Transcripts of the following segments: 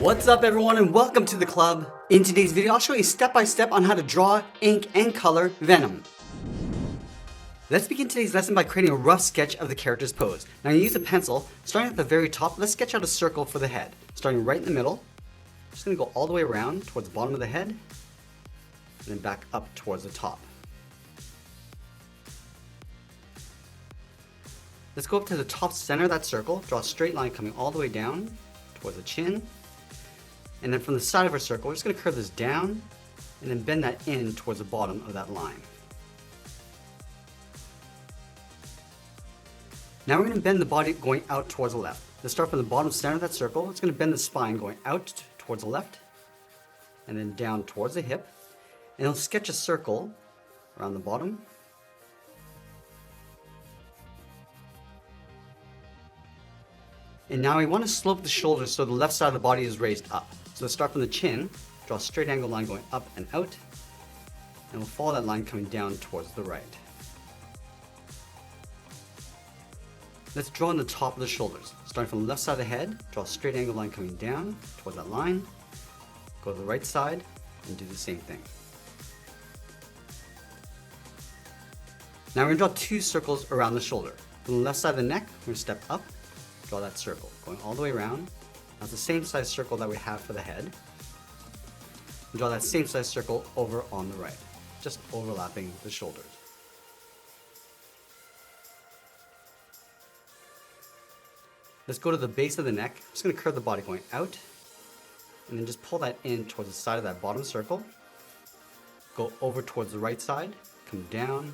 What's up everyone and welcome to the club. In today's video I'll show you step by step on how to draw, ink, and color Venom. Let's begin today's lesson by creating a rough sketch of the character's pose. Now you use a pencil, starting at the very top, let's sketch out a circle for the head. Starting right in the middle, just going to go all the way around towards the bottom of the head, and then back up towards the top. Let's go up to the top center of that circle, draw a straight line coming all the way down towards the chin. And then from the side of our circle, we're just going to curve this down and then bend that in towards the bottom of that line. Now we're going to bend the body going out towards the left. Let's start from the bottom center of that circle. It's going to bend the spine going out towards the left and then down towards the hip. And it'll sketch a circle around the bottom. And now we want to slope the shoulders so the left side of the body is raised up. So let's start from the chin, draw a straight angle line going up and out, and we'll follow that line coming down towards the right. Let's draw on the top of the shoulders. Starting from the left side of the head, draw a straight angle line coming down towards that line, go to the right side, and do the same thing. Now we're going to draw two circles around the shoulder. From the left side of the neck, we're going to step up, draw that circle, going all the way around. That's the same size circle that we have for the head. And draw that same size circle over on the right, just overlapping the shoulders. Let's go to the base of the neck. I'm just going to curve the body going out, and then just pull that in towards the side of that bottom circle. Go over towards the right side, come down,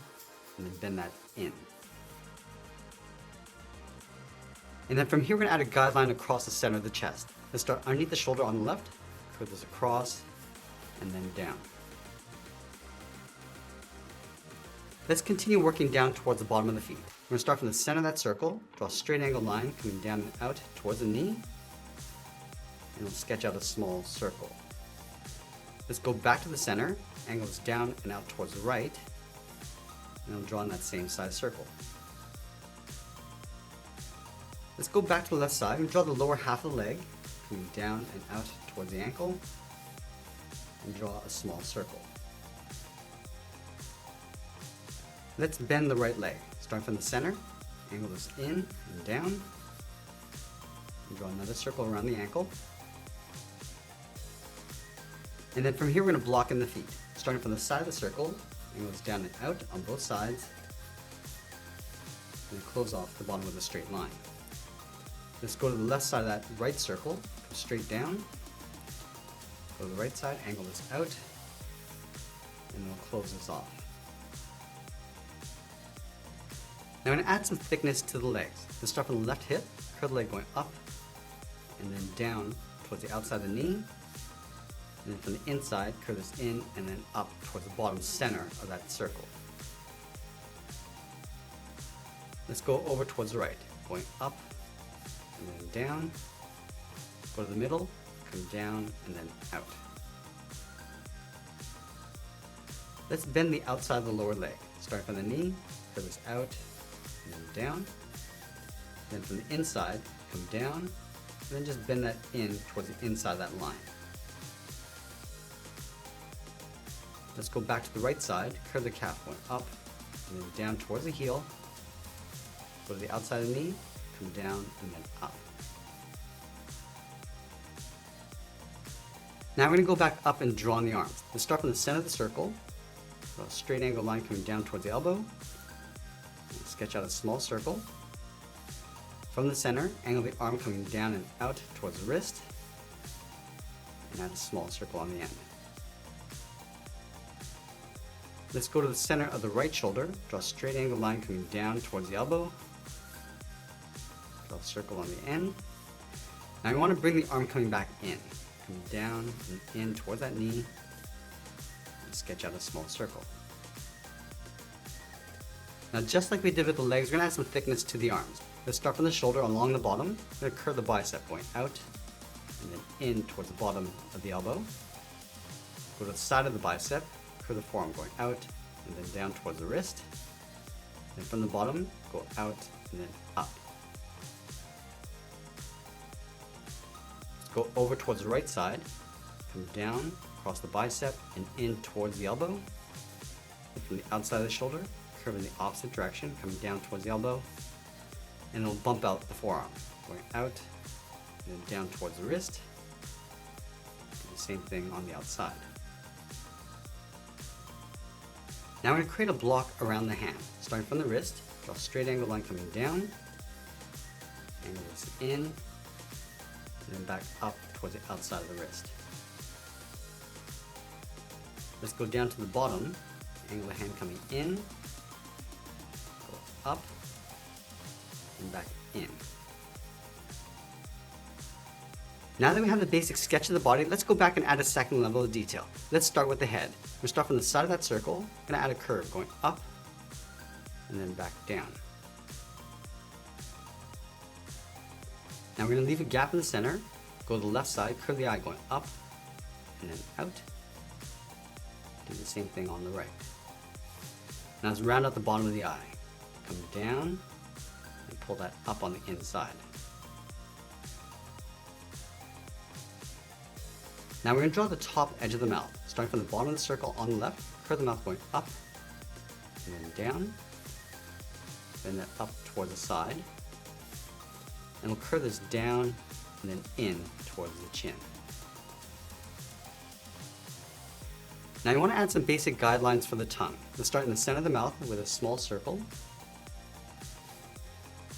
and then bend that in. And then from here we're going to add a guideline across the center of the chest. Let's start underneath the shoulder on the left, curve this across, and then down. Let's continue working down towards the bottom of the feet. We're going to start from the center of that circle, draw a straight angle line coming down and out towards the knee, and we'll sketch out a small circle. Let's go back to the center, angle this down and out towards the right, and we'll draw in that same size circle. Let's go back to the left side and draw the lower half of the leg, coming down and out towards the ankle, and draw a small circle. Let's bend the right leg. Start from the center, angle this in and down, and draw another circle around the ankle. And then from here we're going to block in the feet. Starting from the side of the circle, angle this down and out on both sides, and close off the bottom with a straight line. Let's go to the left side of that right circle, go straight down, go to the right side, angle this out, and we'll close this off. Now I'm going to add some thickness to the legs. Let's start from the left hip, curve the leg going up, and then down towards the outside of the knee, and then from the inside, curve this in and then up towards the bottom center of that circle. Let's go over towards the right, going up, and then down, go to the middle, come down, and then out. Let's bend the outside of the lower leg. Start from the knee, curve this out, and then down. Then from the inside, come down, and then just bend that in towards the inside of that line. Let's go back to the right side, curve the calf going up, and then down towards the heel, go to the outside of the knee, come down, and then up. Now we're going to go back up and draw on the arms. Let's start from the center of the circle, draw a straight angle line coming down towards the elbow, and sketch out a small circle. From the center, angle the arm coming down and out towards the wrist, and add a small circle on the end. Let's go to the center of the right shoulder, draw a straight angle line coming down towards the elbow, draw a circle on the end. Now we want to bring the arm coming back in, coming down and in towards that knee, and sketch out a small circle. Now just like we did with the legs, we're going to add some thickness to the arms. Let's start from the shoulder along the bottom, we're going to curve the bicep going out, and then in towards the bottom of the elbow. Go to the side of the bicep, curve the forearm going out, and then down towards the wrist. Then from the bottom, go out and then up. Go over towards the right side, come down, across the bicep, and in towards the elbow. And from the outside of the shoulder, curve in the opposite direction, coming down towards the elbow, and it'll bump out the forearm, going out, and then down towards the wrist. Do the same thing on the outside. Now we're going to create a block around the hand. Starting from the wrist, draw a straight angle line coming down, angle this in, and then back up towards the outside of the wrist. Let's go down to the bottom, angle the hand coming in, go up, and back in. Now that we have the basic sketch of the body, let's go back and add a second level of detail. Let's start with the head. We'll start from the side of that circle, I'm going to add a curve going up, and then back down. Now we're going to leave a gap in the center, go to the left side, curve the eye going up, and then out. Do the same thing on the right. Now let's round out the bottom of the eye. Come down, and pull that up on the inside. Now we're going to draw the top edge of the mouth. Starting from the bottom of the circle on the left, curve the mouth going up, and then down, bend that up towards the side, and we'll curve this down and then in towards the chin. Now you want to add some basic guidelines for the tongue. Let's start in the center of the mouth with a small circle.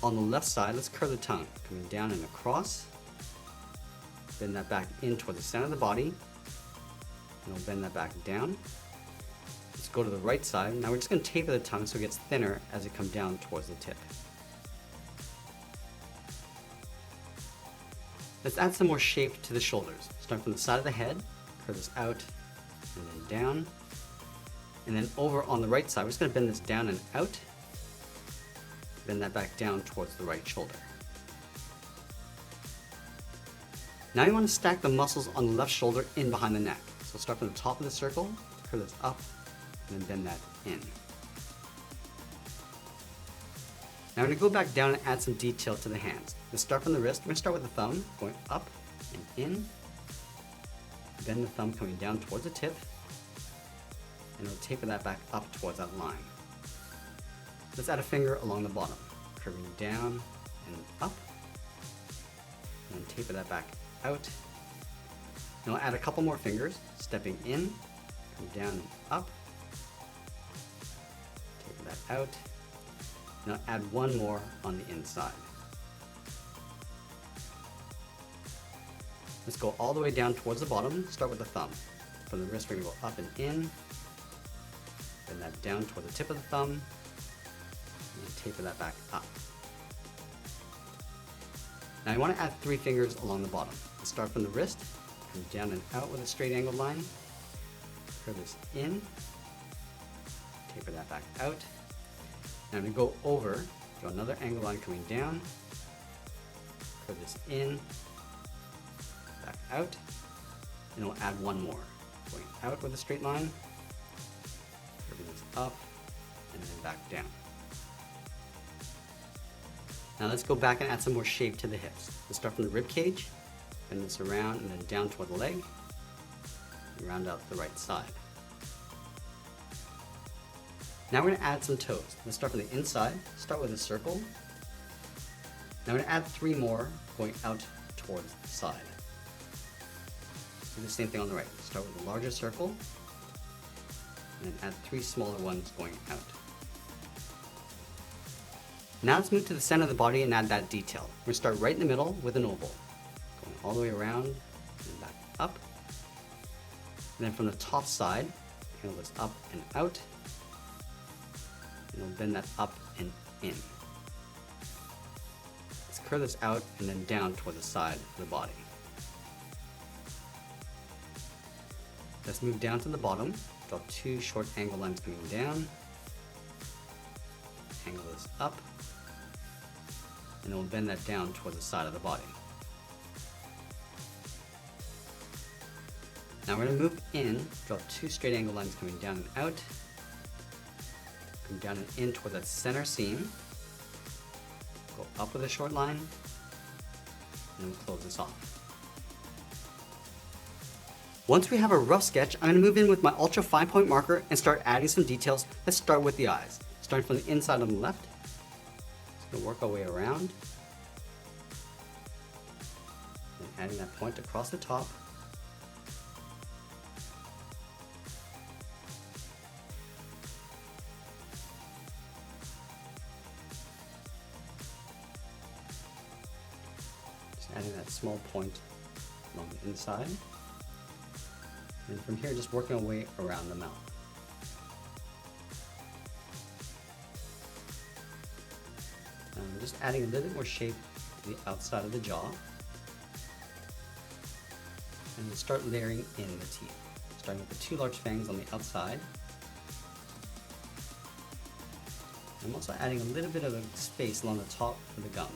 On the left side, let's curve the tongue, coming down and across. Bend that back in toward the center of the body, and we'll bend that back down. Let's go to the right side. Now we're just going to taper the tongue so it gets thinner as it comes down towards the tip. Let's add some more shape to the shoulders. Starting from the side of the head, curve this out, and then down. And then over on the right side, we're just going to bend this down and out. Bend that back down towards the right shoulder. Now you want to stack the muscles on the left shoulder in behind the neck. So start from the top of the circle, curve this up, and then bend that in. Now we're going to go back down and add some detail to the hands. Let's start from the wrist. We're going to start with the thumb, going up and in. Bend the thumb coming down towards the tip, and we'll taper that back up towards that line. Let's add a finger along the bottom, curving down and up, and then taper that back out. Now I'll add a couple more fingers, stepping in, come down and up, taper that out. Now add one more on the inside. Let's go all the way down towards the bottom, start with the thumb. From the wrist we're going to go up and in, bend that down toward the tip of the thumb, and taper that back up. Now you want to add 3 fingers along the bottom. Let's start from the wrist, come down and out with a straight angled line, curve this in, taper that back out. Now I'm going to go over, draw another angled line coming down, curve this in, back out, and we'll add one more. Going out with a straight line, curving this up, and then back down. Now let's go back and add some more shape to the hips. Let's start from the rib cage, bend this around and then down toward the leg, and round out the right side. Now we're going to add some toes. Let's start from the inside, start with a circle. Now we're going to add 3 more going out towards the side. Do the same thing on the right. Start with a larger circle, and then add 3 smaller ones going out. Now let's move to the center of the body and add that detail. We're going to start right in the middle with an oval, going all the way around and back up. And then from the top side, angle this up and out, and we'll bend that up and in. Let's curve this out and then down toward the side of the body. Let's move down to the bottom, draw 2 short angle lines coming down, angle this up, and then we'll bend that down towards the side of the body. Now we're going to move in, draw 2 straight angle lines coming down and out, come down and in toward that center seam, go up with a short line, and we'll close this off. Once we have a rough sketch, I'm going to move in with my ultra fine point marker and start adding some details. Let's start with the eyes. Starting from the inside on the left. Just going to work our way around. And adding that point across the top. Just adding that small point along the inside. And from here, just working our way around the mouth. Just adding a little bit more shape to the outside of the jaw. And we'll start layering in the teeth. Starting with the two large fangs on the outside. I'm also adding a little bit of a space along the top for the gums.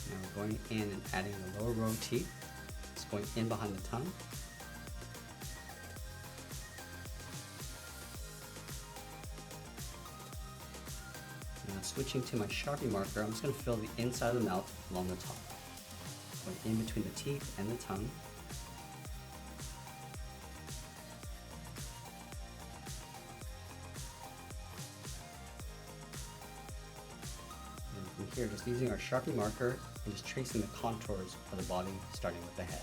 Now we're going in and adding the lower row of teeth. Just going in behind the tongue. Now switching to my Sharpie marker, I'm just going to fill the inside of the mouth along the top. Going in between the teeth and the tongue. And from here, just using our Sharpie marker and just tracing the contours of the body, starting with the head.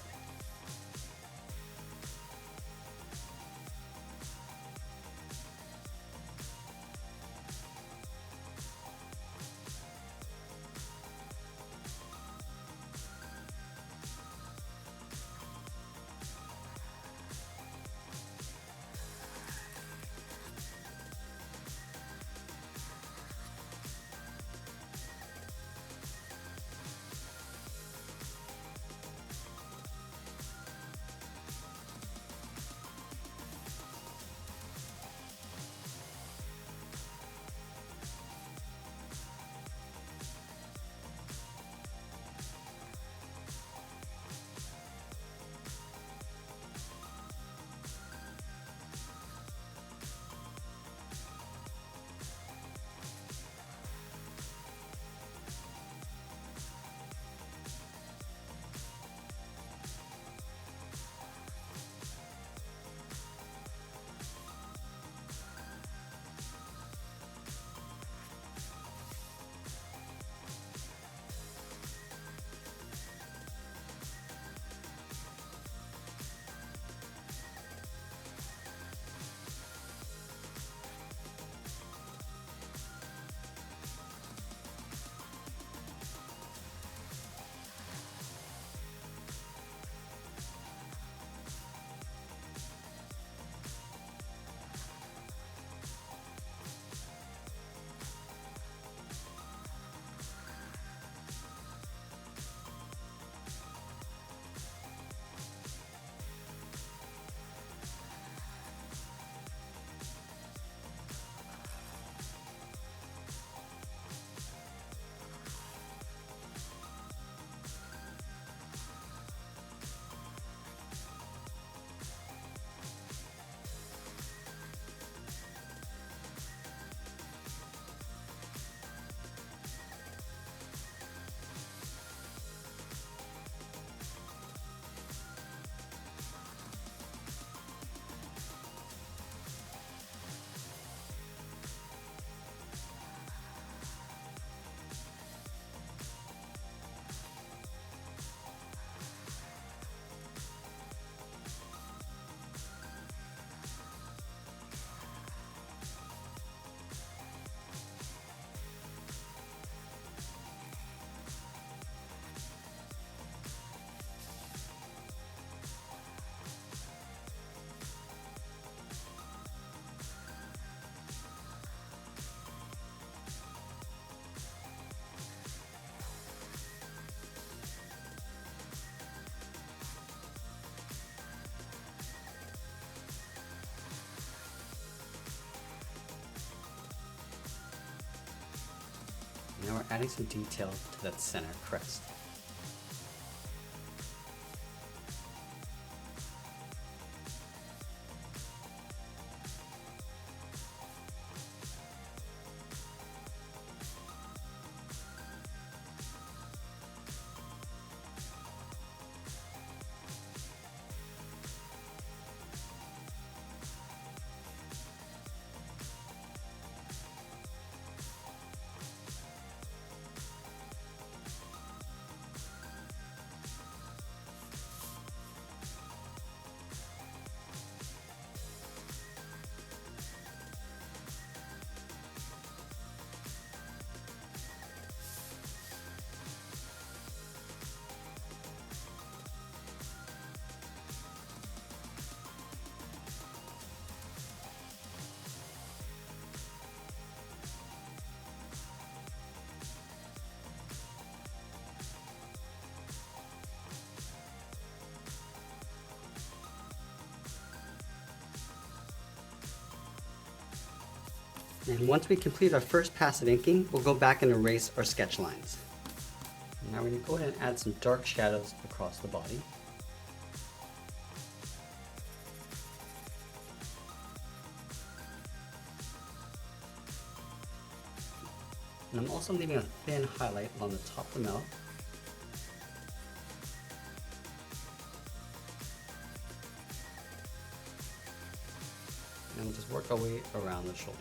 Now we're adding some detail to that center crest. And once we complete our first pass of inking, we'll go back and erase our sketch lines. Now we're going to go ahead and add some dark shadows across the body. And I'm also leaving a thin highlight along the top of the mouth. And we'll just work our way around the shoulders.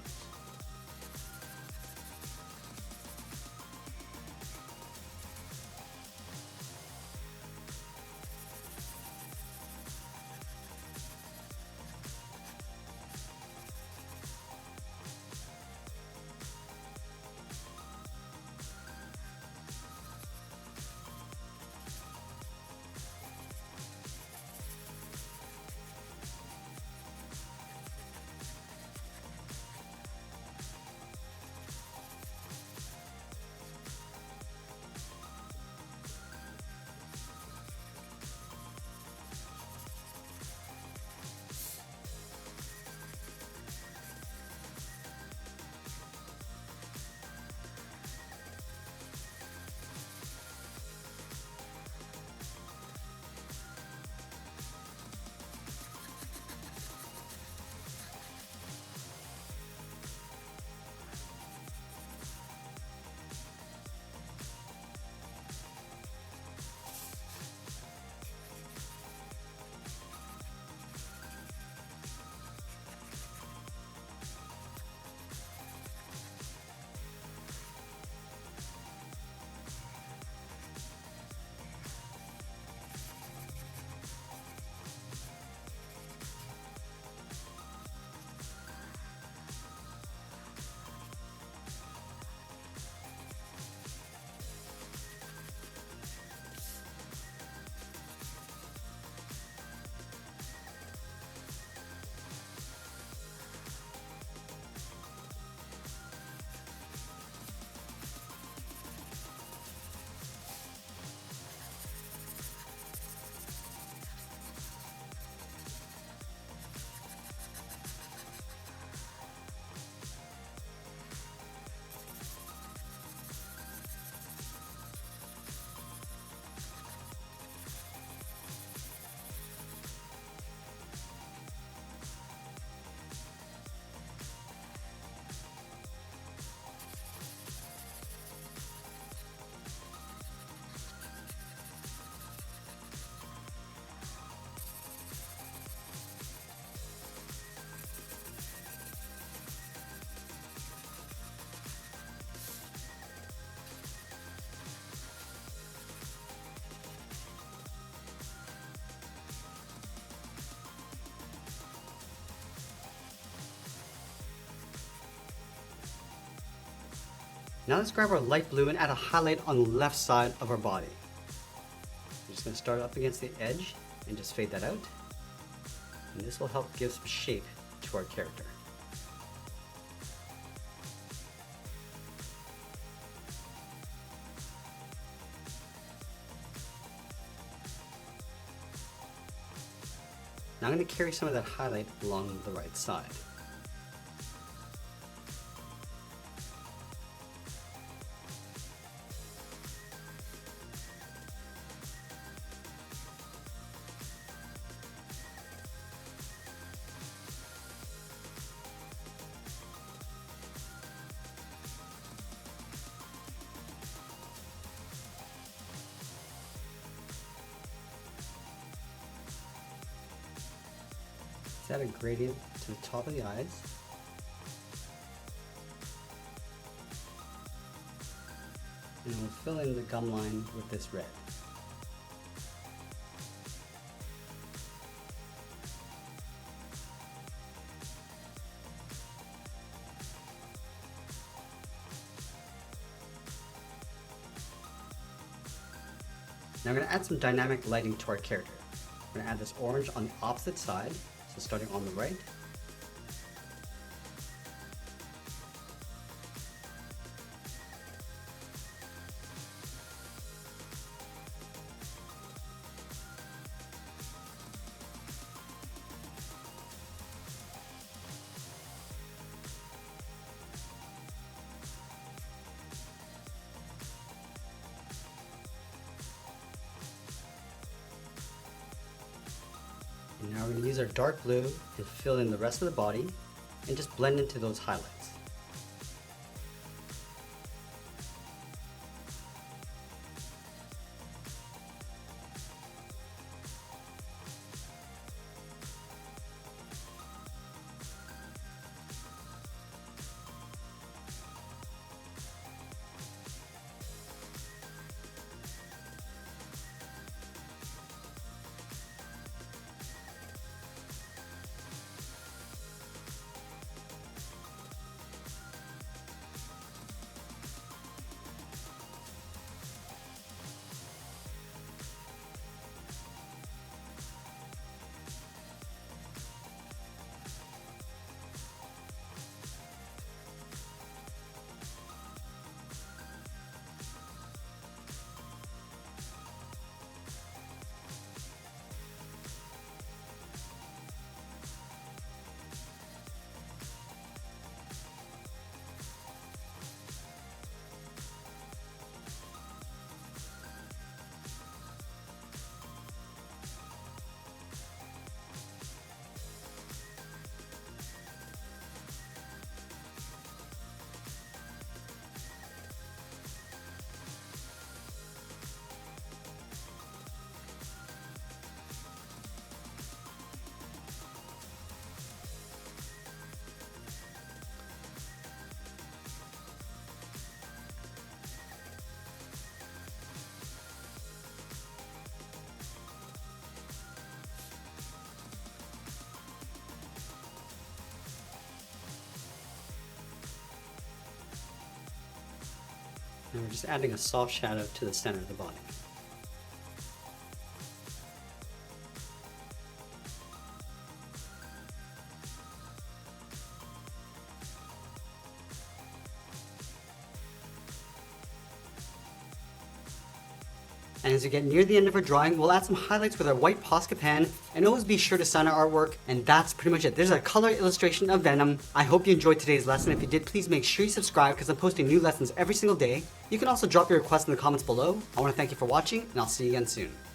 Now let's grab our light blue and add a highlight on the left side of our body. I'm just going to start up against the edge and just fade that out. And this will help give some shape to our character. Now I'm going to carry some of that highlight along the right side. Just add a gradient to the top of the eyes. And we'll fill in the gum line with this red. Now I'm going to add some dynamic lighting to our character. I'm going to add this orange on the opposite side, so starting on the right. And now we're going to use our dark blue and fill in the rest of the body and just blend into those highlights. And we're just adding a soft shadow to the center of the body. And as we get near the end of our drawing, we'll add some highlights with our white Posca pen, and always be sure to sign our artwork, and that's pretty much it. There's a color illustration of Venom. I hope you enjoyed today's lesson. If you did, please make sure you subscribe because I'm posting new lessons every single day. You can also drop your requests in the comments below. I want to thank you for watching, and I'll see you again soon.